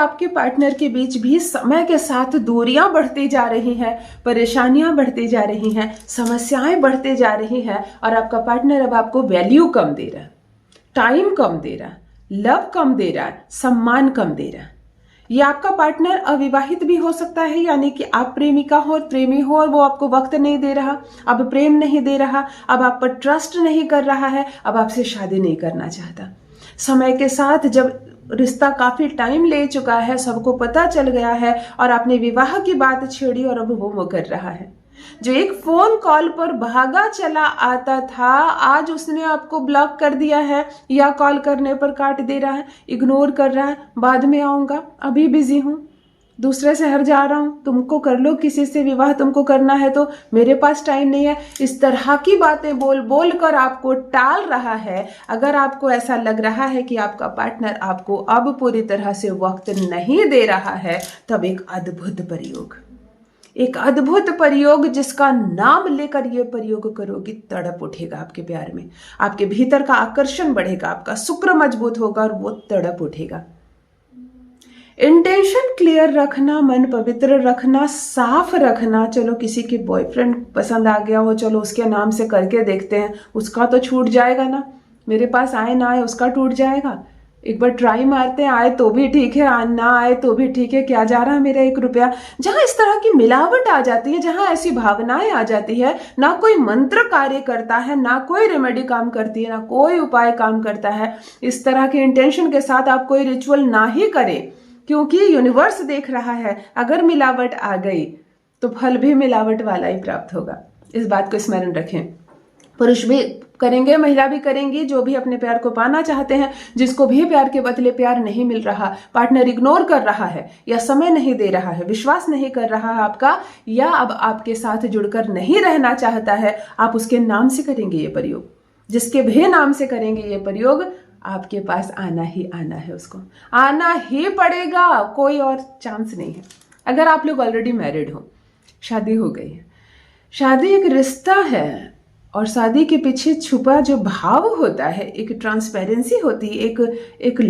आपके पार्टनर के बीच भी समय के साथ दूरियां बढ़ती जा रही हैं, परेशानियां बढ़ती जा रही हैं, समस्याएं बढ़ती जा रही हैं और आपका पार्टनर अब आपको वैल्यू कम दे रहा है, टाइम कम दे रहा है, लव कम दे रहा है, सम्मान कम दे रहा है। ये आपका पार्टनर अविवाहित भी हो सकता है, यानी कि आप प्रेमिका हो और प्रेमी हो और वो आपको वक्त नहीं दे रहा, अब प्रेम नहीं दे रहा, अब आप पर ट्रस्ट नहीं कर रहा है, अब आपसे शादी नहीं करना चाहता। समय के साथ जब रिश्ता काफी टाइम ले चुका है, सबको पता चल गया है और आपने विवाह की बात छेड़ी और अब वो कर रहा है। जो एक फोन कॉल पर भागा चला आता था, आज उसने आपको ब्लॉक कर दिया है या कॉल करने पर काट दे रहा है, इग्नोर कर रहा है, बाद में आऊंगा, अभी बिजी हूं, दूसरे शहर जा रहा हूं, तुमको कर लो किसी से विवाह, तुमको करना है तो मेरे पास टाइम नहीं है। इस तरह की बातें बोल बोल कर आपको टाल रहा है। अगर आपको ऐसा लग रहा है कि आपका पार्टनर आपको अब पूरी तरह से वक्त नहीं दे रहा है, तब एक अद्भुत प्रयोग जिसका नाम लेकर ये प्रयोग करोगी, तड़प उठेगा आपके प्यार में, आपके भीतर का आकर्षण बढ़ेगा, आपका शुक्र मजबूत होगा और वो तड़प उठेगा। इंटेंशन क्लियर रखना, मन पवित्र रखना, साफ रखना। चलो किसी के बॉयफ्रेंड पसंद आ गया हो, चलो उसके नाम से करके देखते हैं, उसका तो छूट जाएगा ना, मेरे पास आए ना आए उसका टूट जाएगा। एक बार ट्राई मारते हैं, आए तो भी ठीक है, ना आए तो भी ठीक है, क्या जा रहा है मेरा 1 रुपया। जहां इस तरह की मिलावट आ जाती है, जहां ऐसी भावनाएं आ जाती है, ना कोई मंत्र कार्य करता है, ना कोई रेमेडी काम करती है, ना कोई उपाय काम करता है, इस तरह के इंटेंशन के साथ आप कोई रिचुअल ना ही करें, क्योंकि यूनिवर्स देख रहा है अगर मिलावट आ गई तो फल भी मिलावट वाला ही प्राप्त होगा। इस बात को स्मरण रखें। पुरुष भी करेंगे, महिला भी करेंगी, जो भी अपने प्यार को पाना चाहते हैं, जिसको भी प्यार के बदले प्यार नहीं मिल रहा, पार्टनर इग्नोर कर रहा है या समय नहीं दे रहा है, विश्वास नहीं कर रहा है आपका, या अब आपके साथ जुड़कर नहीं रहना चाहता है, आप उसके नाम से करेंगे ये प्रयोग, जिसके भी नाम से करेंगे ये प्रयोग, आपके पास आना ही आना है, उसको आना ही पड़ेगा, कोई और चांस नहीं है। अगर आप लोग ऑलरेडी मैरिड हो, शादी हो गई है, शादी एक रिश्ता है और शादी के पीछे छुपा जो भाव होता है, एक ट्रांसपेरेंसी होती है, एक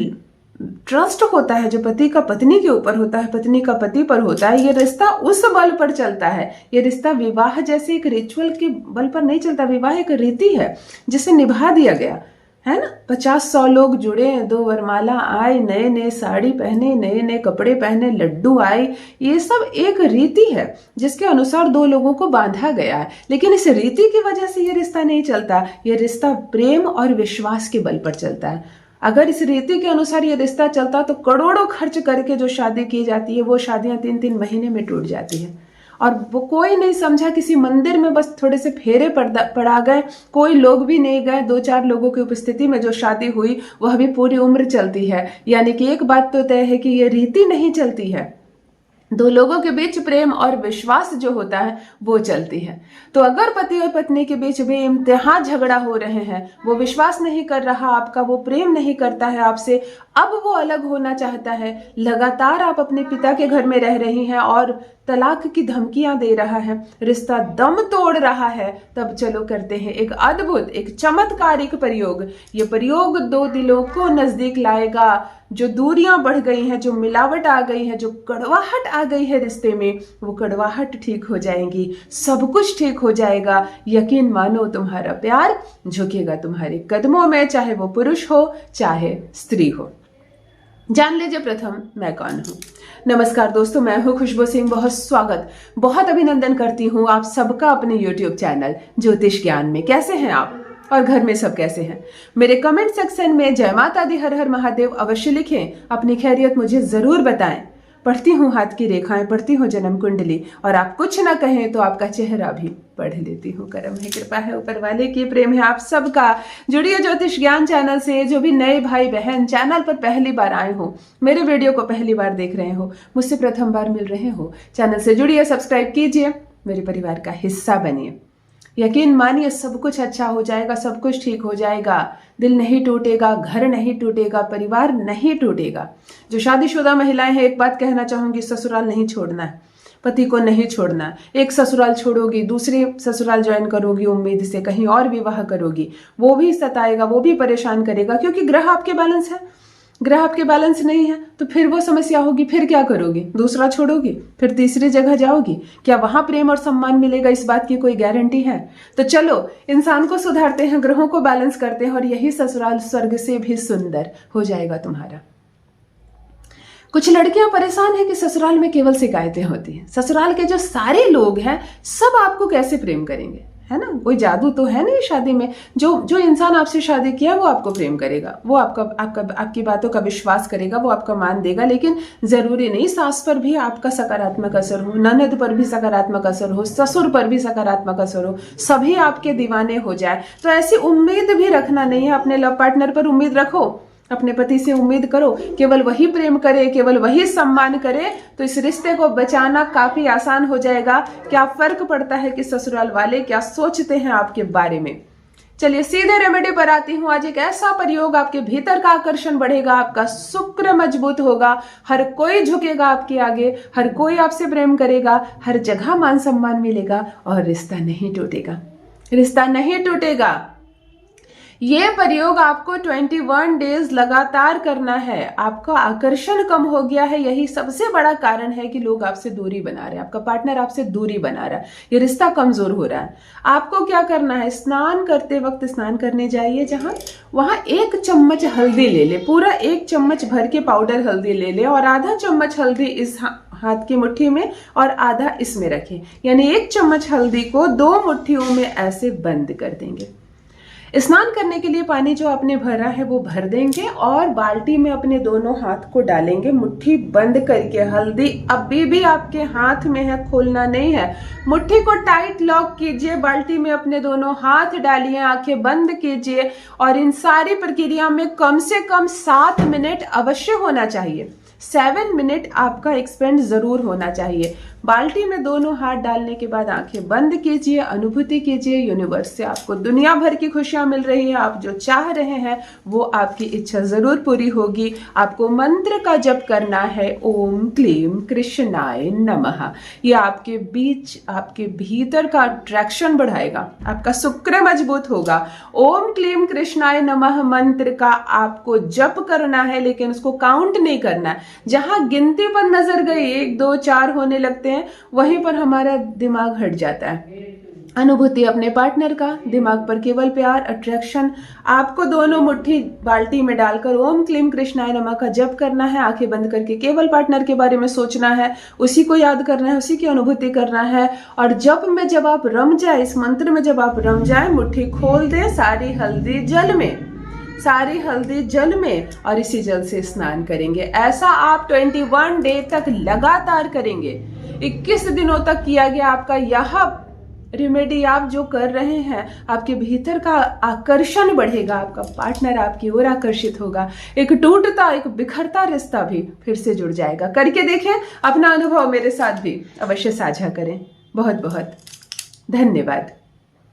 ट्रस्ट होता है जो पति का पत्नी के ऊपर होता है, पत्नी का पति पर होता है। ये रिश्ता उस बल पर चलता है। ये रिश्ता विवाह जैसे एक रिचुअल के बल पर नहीं चलता। विवाह एक रीति है जिसे निभा दिया गया है ना। 50-100 लोग जुड़े, 2 वरमाला आए, नए नए साड़ी पहने, नए नए कपड़े पहने, लड्डू आए, ये सब एक रीति है जिसके अनुसार 2 लोगों को बांधा गया है। लेकिन इस रीति की वजह से ये रिश्ता नहीं चलता। ये रिश्ता प्रेम और विश्वास के बल पर चलता है। अगर इस रीति के अनुसार ये रिश्ता चलता तो करोड़ों खर्च करके जो शादी की जाती है, वो शादियां 3-3 महीने में टूट जाती है। और वो कोई नहीं समझा, किसी मंदिर में बस थोड़े से फेरे पड़ा गए, कोई लोग भी नहीं गए, 2-4 लोगों की उपस्थिति में जो शादी हुई वह भी पूरी उम्र चलती है। यानी कि एक बात तो तय है कि ये रीति नहीं चलती है, 2 लोगों के बीच प्रेम और विश्वास जो होता है वो चलती है। तो अगर पति और पत्नी के बीच बेइंतहा झगड़ा हो रहे हैं, वो विश्वास नहीं कर रहा आपका, वो प्रेम नहीं करता है आपसे, अब वो अलग होना चाहता है, लगातार आप अपने पिता के घर में रह रही हैं और तलाक की धमकियां दे रहा है, रिश्ता दम तोड़ रहा है, तब चलो करते हैं एक अद्भुत, एक चमत्कारिक प्रयोग। ये प्रयोग 2 दिलों को नजदीक लाएगा। जो दूरियां बढ़ गई हैं, जो मिलावट आ गई है, जो कड़वाहट आ गई है रिश्ते में, वो कड़वाहट ठीक हो जाएगी, सब कुछ ठीक हो जाएगा। यकीन मानो, तुम्हारा प्यार झुकेगा तुम्हारे कदमों में, चाहे वो पुरुष हो चाहे स्त्री हो। जान लीजिए प्रथम मैं कौन हूँ। नमस्कार दोस्तों, मैं हूँ खुशबू सिंह। बहुत स्वागत, बहुत अभिनंदन करती हूँ आप सबका अपने YouTube चैनल ज्योतिष ज्ञान में। कैसे हैं आप और घर में सब कैसे हैं? मेरे कमेंट सेक्शन में जय माता दी, हर हर महादेव अवश्य लिखें, अपनी खैरियत मुझे जरूर बताएं। पढ़ती हूँ हाथ की रेखाएं, पढ़ती हूँ जन्म कुंडली, और आप कुछ ना कहें तो आपका चेहरा भी पढ़ लेती हूँ। करम है, कृपा है ऊपर वाले की, प्रेम है आप सबका। जुड़िए ज्योतिष ज्ञान चैनल से। जो भी नए भाई बहन चैनल पर पहली बार आए हो, मेरे वीडियो को पहली बार देख रहे हो, मुझसे प्रथम बार मिल रहे हो, चैनल से जुड़िए, सब्सक्राइब कीजिए, मेरे परिवार का हिस्सा बनिए। यकीन मानिए सब कुछ अच्छा हो जाएगा, सब कुछ ठीक हो जाएगा। दिल नहीं टूटेगा, घर नहीं टूटेगा, परिवार नहीं टूटेगा। जो शादीशुदा महिलाएं हैं, एक बात कहना चाहूंगी, ससुराल नहीं छोड़ना है, पति को नहीं छोड़ना। एक ससुराल छोड़ोगी, दूसरे ससुराल ज्वाइन करोगी, उम्मीद से कहीं और विवाह करोगी, वो भी सताएगा, वो भी परेशान करेगा, क्योंकि ग्रह आपके बैलेंस है। ग्रह आपके बैलेंस नहीं है तो फिर वो समस्या होगी, फिर क्या करोगे? दूसरा छोड़ोगे, फिर तीसरी जगह जाओगी? क्या वहां प्रेम और सम्मान मिलेगा? इस बात की कोई गारंटी है? तो चलो इंसान को सुधारते हैं, ग्रहों को बैलेंस करते हैं, और यही ससुराल स्वर्ग से भी सुंदर हो जाएगा तुम्हारा। कुछ लड़कियां परेशान है कि ससुराल में केवल शिकायतें होती हैं। ससुराल के जो सारे लोग हैं सब आपको कैसे प्रेम करेंगे, है ना? कोई जादू तो है नहीं शादी में। जो इंसान आपसे शादी किया वो आपको प्रेम करेगा, वो आपकी बातों का विश्वास करेगा, वो आपका मान देगा। लेकिन जरूरी नहीं सास पर भी आपका सकारात्मक असर हो, ननद पर भी सकारात्मक असर हो, ससुर पर भी सकारात्मक असर हो, सभी आपके दीवाने हो जाए। तो ऐसी उम्मीद भी रखना नहीं है। अपने लव पार्टनर पर उम्मीद रखो, अपने पति से उम्मीद करो केवल वही प्रेम करे, केवल वही सम्मान करे, तो इस रिश्ते को बचाना काफी आसान हो जाएगा। क्या फर्क पड़ता है कि ससुराल वाले क्या सोचते हैं आपके बारे में। चलिए सीधे रेमेडी पर आती हूँ। आज एक ऐसा प्रयोग, आपके भीतर का आकर्षण बढ़ेगा, आपका शुक्र मजबूत होगा, हर कोई झुकेगा आपके आगे, हर कोई आपसे प्रेम करेगा, हर जगह मान सम्मान मिलेगा और रिश्ता नहीं टूटेगा। रिश्ता नहीं टूटेगा। ये प्रयोग आपको 21 डेज लगातार करना है। आपका आकर्षण कम हो गया है, यही सबसे बड़ा कारण है कि लोग आपसे दूरी बना रहे हैं, आपका पार्टनर आपसे दूरी बना रहा है, ये रिश्ता कमजोर हो रहा है। आपको क्या करना है, स्नान करते वक्त स्नान करने जाइए वहां 1 चम्मच हल्दी ले ले, पूरा 1 चम्मच भर के पाउडर हल्दी ले ले, और आधा चम्मच हल्दी इस हाथ की मुट्ठी में और आधा इसमें रखें। यानी 1 चम्मच हल्दी को 2 मुट्ठियों में ऐसे बंद कर देंगे। स्नान करने के लिए पानी जो आपने भरा है वो भर देंगे और बाल्टी में अपने दोनों हाथ को डालेंगे, मुट्ठी बंद करके। हल्दी अभी भी आपके हाथ में है, खोलना नहीं है। मुट्ठी को टाइट लॉक कीजिए, बाल्टी में अपने दोनों हाथ डालिए, आंखें बंद कीजिए, और इन सारी प्रक्रिया में कम से कम 7 मिनट अवश्य होना चाहिए। 7 मिनट आपका एक्सपेंड जरूर होना चाहिए। बाल्टी में दोनों हाथ डालने के बाद आंखें बंद कीजिए, अनुभूति कीजिए यूनिवर्स से आपको दुनिया भर की खुशियां मिल रही है। आप जो चाह रहे हैं वो आपकी इच्छा जरूर पूरी होगी। आपको मंत्र का जप करना है, ओम क्लीम कृष्णाय नमः। ये आपके बीच, आपके भीतर का अट्रैक्शन बढ़ाएगा, आपका शुक्र मजबूत होगा। ओम क्लीम कृष्णाय नमः मंत्र का आपको जप करना है, लेकिन उसको काउंट नहीं करना है। जहां गिनती पर नजर गई 1 2 4 होने लगते हैं, वहीं पर हमारा दिमाग हट जाता है। अनुभूति अपने पार्टनर का, दिमाग पर केवल प्यार, अट्रैक्शन। आपको दोनों मुट्ठी बाल्टी में डालकर ओम क्लीम कृष्णाय नमः का जप करना है, आंखें बंद करके केवल पार्टनर के बारे में सोचना है, उसी को याद करना है, उसी की अनुभूति करना है। और जप में जब आप रम जाए, इस मंत्र में जब आप रम जाए, मुट्ठी खोल दे, सारी हल्दी जल में और इसी जल से स्नान करेंगे। ऐसा आप 21 डे तक लगातार करेंगे। 21 दिनों तक किया गया आपका यह रेमेडी आप जो कर रहे हैं, आपके भीतर का आकर्षण बढ़ेगा, आपका पार्टनर आपकी ओर आकर्षित होगा, एक टूटता, एक बिखरता रिश्ता भी फिर से जुड़ जाएगा। करके देखें, अपना अनुभव मेरे साथ भी अवश्य साझा करें। बहुत बहुत धन्यवाद।